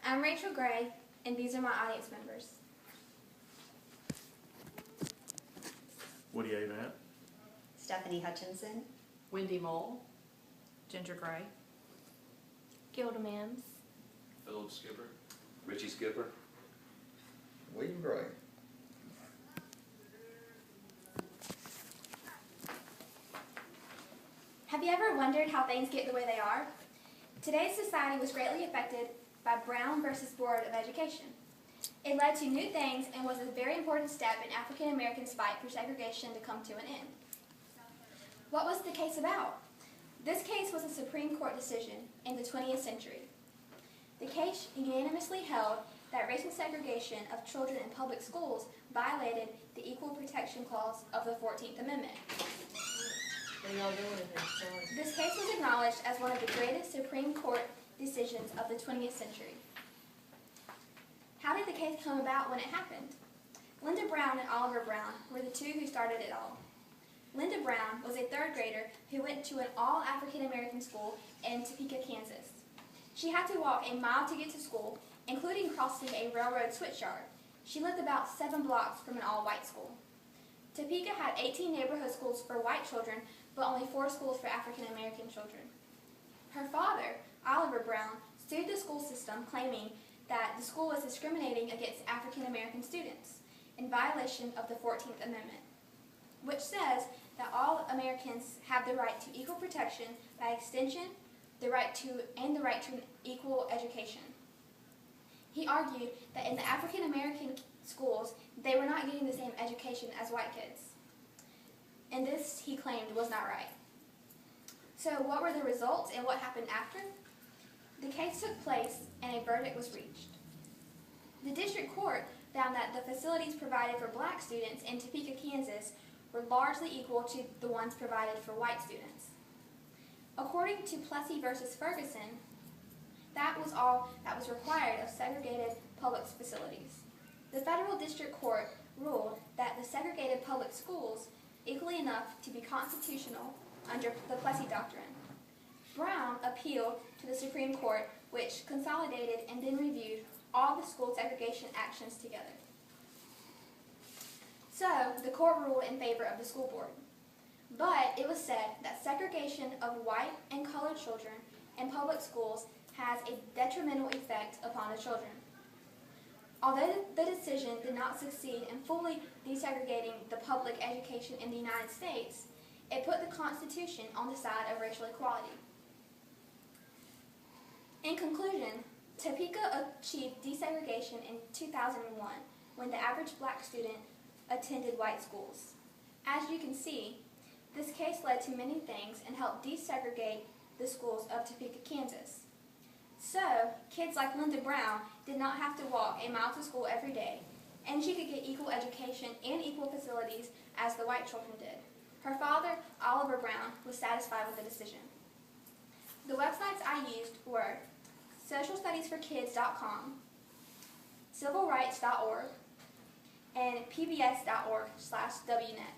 I'm Rachel Gray, and these are my audience members. Woody Avant. Stephanie Hutchinson. Wendy Mole. Ginger Gray. Gilda Mims. Philip Skipper. Richie Skipper. William Gray. Have you ever wondered how things get the way they are? Today's society was greatly affected by Brown versus Board of Education. It led to new things and was a very important step in African Americans' fight for segregation to come to an end. What was the case about? This case was a Supreme Court decision in the 20th century. The case unanimously held that racial segregation of children in public schools violated the Equal Protection Clause of the 14th Amendment. This case was acknowledged as one of the greatest Supreme Court decisions of the 20th century. How did the case come about when it happened? Linda Brown and Oliver Brown were the two who started it all. Linda Brown was a third grader who went to an all African American school in Topeka, Kansas. She had to walk a mile to get to school, including crossing a railroad switchyard. She lived about 7 blocks from an all-white school. Topeka had 18 neighborhood schools for white children, but only 4 schools for African American children. Her father, Oliver Brown, sued the school system, claiming that the school was discriminating against African American students in violation of the 14th Amendment, which says that all Americans have the right to equal protection by extension, the right to an equal education. He argued that in the African American schools, they were not getting the same education as white kids. And this, he claimed, was not right. So what were the results and what happened after? The case took place and a verdict was reached. The district court found that the facilities provided for black students in Topeka, Kansas were largely equal to the ones provided for white students. According to Plessy versus Ferguson, that was all that was required of segregated public facilities. The federal district court ruled that the segregated public schools equally enough to be constitutional under the Plessy Doctrine. Brown appealed to the Supreme Court, which consolidated and then reviewed all the school segregation actions together. So, the court ruled in favor of the school board. But it was said that segregation of white and colored children in public schools has a detrimental effect upon the children. Although the decision did not succeed in fully desegregating the public education in the United States, it put the Constitution on the side of racial equality. In conclusion, Topeka achieved desegregation in 2001 when the average black student attended white schools. As you can see, this case led to many things and helped desegregate the schools of Topeka, Kansas. So, kids like Linda Brown did not have to walk a mile to school every day, and she could get equal education and equal facilities as the white children did. Her father, Oliver Brown, was satisfied with the decision. The websites I used were socialstudiesforkids.com, civilrights.org, and pbs.org/wnet.